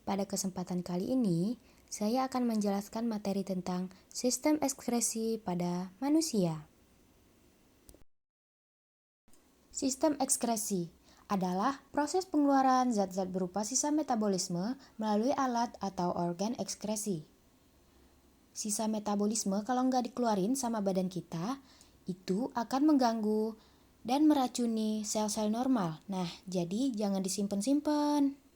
Pada kesempatan kali ini, saya akan menjelaskan materi tentang sistem ekskresi pada manusia. Sistem ekskresi adalah proses pengeluaran zat-zat berupa sisa metabolisme melalui alat atau organ ekskresi. Sisa metabolisme kalau nggak dikeluarin sama badan kita, itu akan mengganggu dan meracuni sel-sel normal. Nah, jadi jangan disimpan-simpan.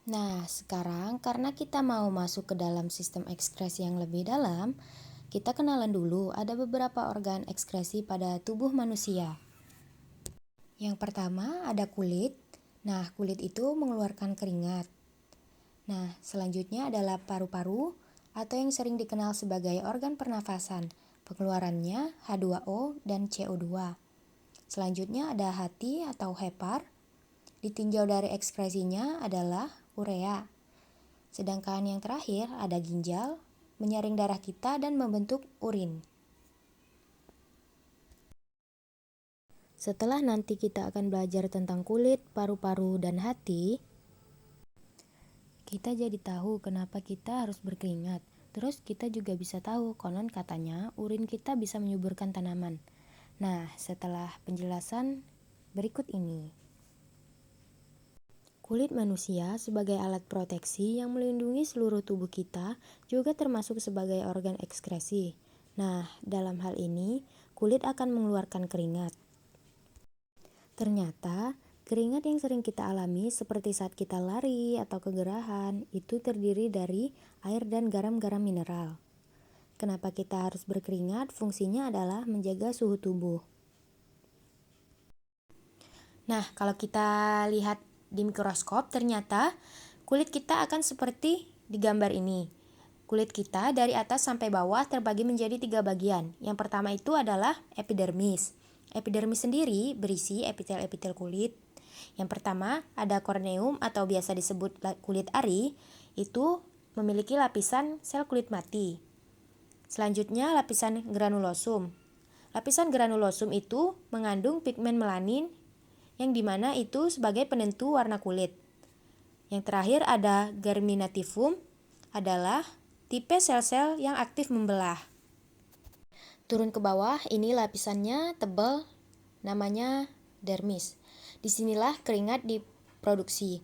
Nah, sekarang karena kita mau masuk ke dalam sistem ekskresi yang lebih dalam, kita kenalan dulu ada beberapa organ ekskresi pada tubuh manusia. Yang pertama ada kulit. Nah, kulit itu mengeluarkan keringat. Nah, selanjutnya adalah paru-paru atau yang sering dikenal sebagai organ pernafasan. Pengeluarannya H2O dan CO2. Selanjutnya ada hati atau hepar. Ditinjau dari ekskresinya adalah urea. Sedangkan yang terakhir ada ginjal, menyaring darah kita dan membentuk urin. Setelah nanti kita akan belajar tentang kulit, paru-paru, dan hati, kita jadi tahu kenapa kita harus berkeringat. Terus kita juga bisa tahu konon katanya urin kita bisa menyuburkan tanaman. Nah, setelah penjelasan berikut ini. Kulit manusia sebagai alat proteksi yang melindungi seluruh tubuh kita juga termasuk sebagai organ ekskresi. Nah, dalam hal ini, kulit akan mengeluarkan keringat. Ternyata, keringat yang sering kita alami seperti saat kita lari atau kegerahan itu terdiri dari air dan garam-garam mineral. Kenapa kita harus berkeringat? Fungsinya adalah menjaga suhu tubuh. Nah, kalau kita lihat di mikroskop, ternyata kulit kita akan seperti di gambar ini. Kulit kita dari atas sampai bawah terbagi menjadi 3 bagian. Yang pertama itu adalah epidermis. Epidermis sendiri berisi epitel-epitel kulit. Yang pertama ada korneum atau biasa disebut kulit ari, itu memiliki lapisan sel kulit mati. Selanjutnya lapisan granulosum. Lapisan granulosum itu mengandung pigmen melanin yang dimana itu sebagai penentu warna kulit. Yang terakhir ada germinativum, adalah tipe sel-sel yang aktif membelah. Turun ke bawah, ini lapisannya tebal, namanya dermis. Disinilah keringat diproduksi.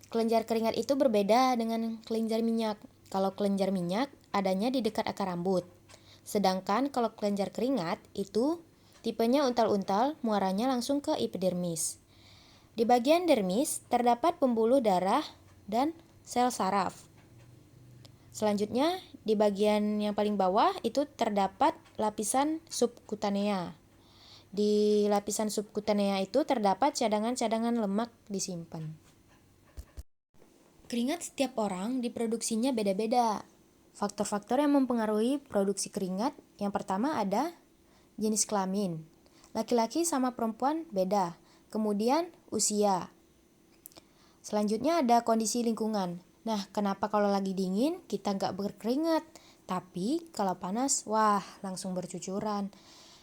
Kelenjar keringat itu berbeda dengan kelenjar minyak. Kalau kelenjar minyak adanya di dekat akar rambut. Sedangkan kalau kelenjar keringat itu tipenya untal-untal, muaranya langsung ke epidermis. Di bagian dermis terdapat pembuluh darah dan sel saraf. Selanjutnya, di bagian yang paling bawah itu terdapat lapisan subkutanea. Di lapisan subkutanea itu terdapat cadangan-cadangan lemak disimpan. Keringat setiap orang diproduksinya beda-beda. Faktor-faktor yang mempengaruhi produksi keringat, yang pertama ada jenis kelamin. Laki-laki sama perempuan beda. Kemudian usia. Selanjutnya ada kondisi lingkungan. Nah, kenapa kalau lagi dingin kita nggak berkeringat? Tapi kalau panas, wah langsung bercucuran.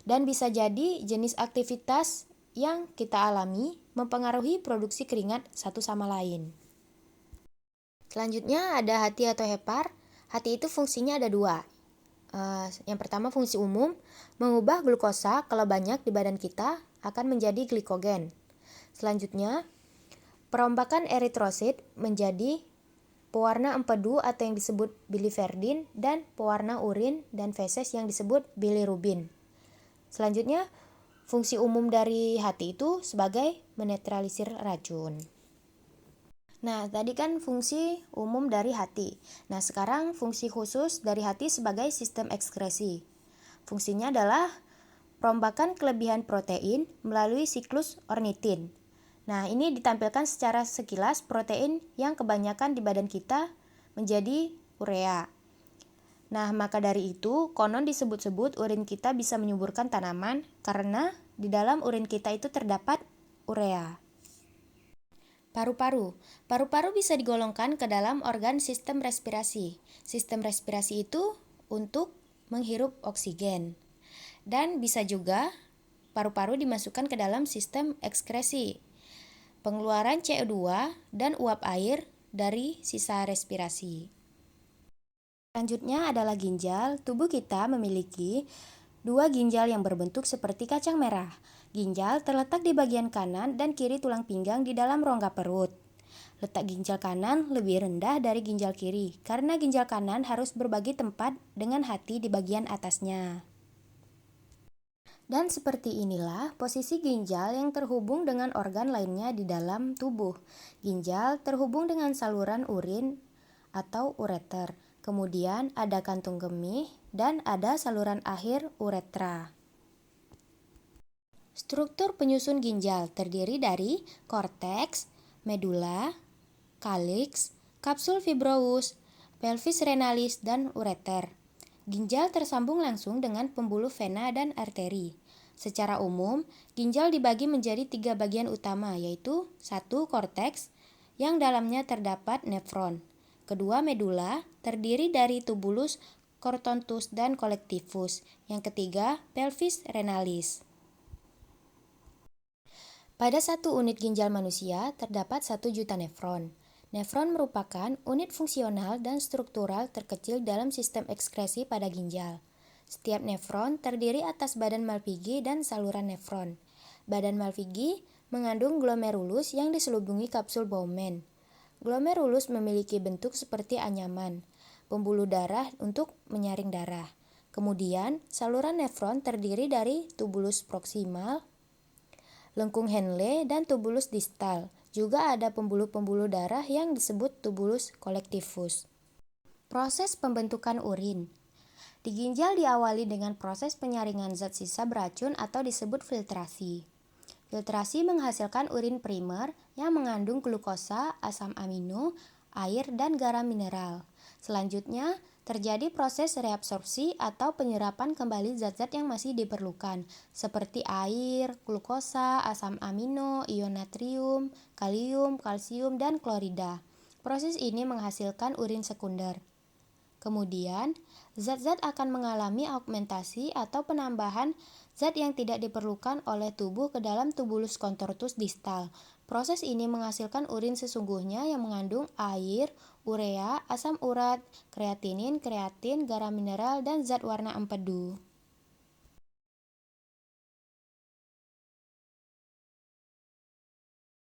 Dan bisa jadi jenis aktivitas yang kita alami mempengaruhi produksi keringat satu sama lain. Selanjutnya ada hati atau hepar. Hati itu fungsinya ada 2. Yang pertama fungsi umum, mengubah glukosa kalau banyak di badan kita akan menjadi glikogen. Selanjutnya, perombakan eritrosit menjadi pewarna empedu atau yang disebut biliverdin dan pewarna urin dan feses yang disebut bilirubin. Selanjutnya, fungsi umum dari hati itu sebagai menetralisir racun. Nah, tadi kan fungsi umum dari hati. Nah, sekarang fungsi khusus dari hati sebagai sistem ekskresi. Fungsinya adalah perombakan kelebihan protein melalui siklus ornitin. Nah, ini ditampilkan secara sekilas protein yang kebanyakan di badan kita menjadi urea. Nah, maka dari itu, konon disebut-sebut urin kita bisa menyuburkan tanaman karena di dalam urin kita itu terdapat urea. Paru-paru. Paru-paru bisa digolongkan ke dalam organ sistem respirasi. Sistem respirasi itu untuk menghirup oksigen. Dan bisa juga paru-paru dimasukkan ke dalam sistem ekskresi. pengeluaran CO2, dan uap air dari sisa respirasi. Selanjutnya adalah ginjal. Tubuh kita memiliki dua ginjal yang berbentuk seperti kacang merah. Ginjal terletak di bagian kanan dan kiri tulang pinggang di dalam rongga perut. Letak ginjal kanan lebih rendah dari ginjal kiri karena ginjal kanan harus berbagi tempat dengan hati di bagian atasnya. Dan seperti inilah posisi ginjal yang terhubung dengan organ lainnya di dalam tubuh. Ginjal terhubung dengan saluran urin atau ureter. Kemudian ada kantung kemih dan ada saluran akhir uretra. Struktur penyusun ginjal terdiri dari korteks, medula, kaliks, kapsul fibrosus, pelvis renalis, dan ureter. Ginjal tersambung langsung dengan pembuluh vena dan arteri. Secara umum, ginjal dibagi menjadi 3 bagian utama, yaitu 1. Korteks, yang dalamnya terdapat nefron. Kedua, medula, terdiri dari tubulus, cortontus, dan collectifus. Yang ketiga, pelvis renalis. Pada 1 unit ginjal manusia, terdapat 1 juta nefron. Nefron merupakan unit fungsional dan struktural terkecil dalam sistem ekskresi pada ginjal. Setiap nefron terdiri atas badan Malpighi dan saluran nefron. Badan Malpighi mengandung glomerulus yang diselubungi kapsul Bowman. Glomerulus memiliki bentuk seperti anyaman, pembuluh darah untuk menyaring darah. Kemudian, saluran nefron terdiri dari tubulus proksimal, lengkung Henle, dan tubulus distal. Juga ada pembuluh-pembuluh darah yang disebut tubulus collectifus. Proses pembentukan urin. Di ginjal diawali dengan proses penyaringan zat sisa beracun atau disebut filtrasi. Filtrasi menghasilkan urin primer yang mengandung glukosa, asam amino, air, dan garam mineral. Selanjutnya, terjadi proses reabsorpsi atau penyerapan kembali zat-zat yang masih diperlukan, seperti air, glukosa, asam amino, ion natrium, kalium, kalsium, dan klorida. Proses ini menghasilkan urin sekunder. Kemudian, zat-zat akan mengalami augmentasi atau penambahan zat yang tidak diperlukan oleh tubuh ke dalam tubulus contortus distal. Proses ini menghasilkan urin sesungguhnya yang mengandung air, urea, asam urat, kreatinin, kreatin, garam mineral, dan zat warna empedu.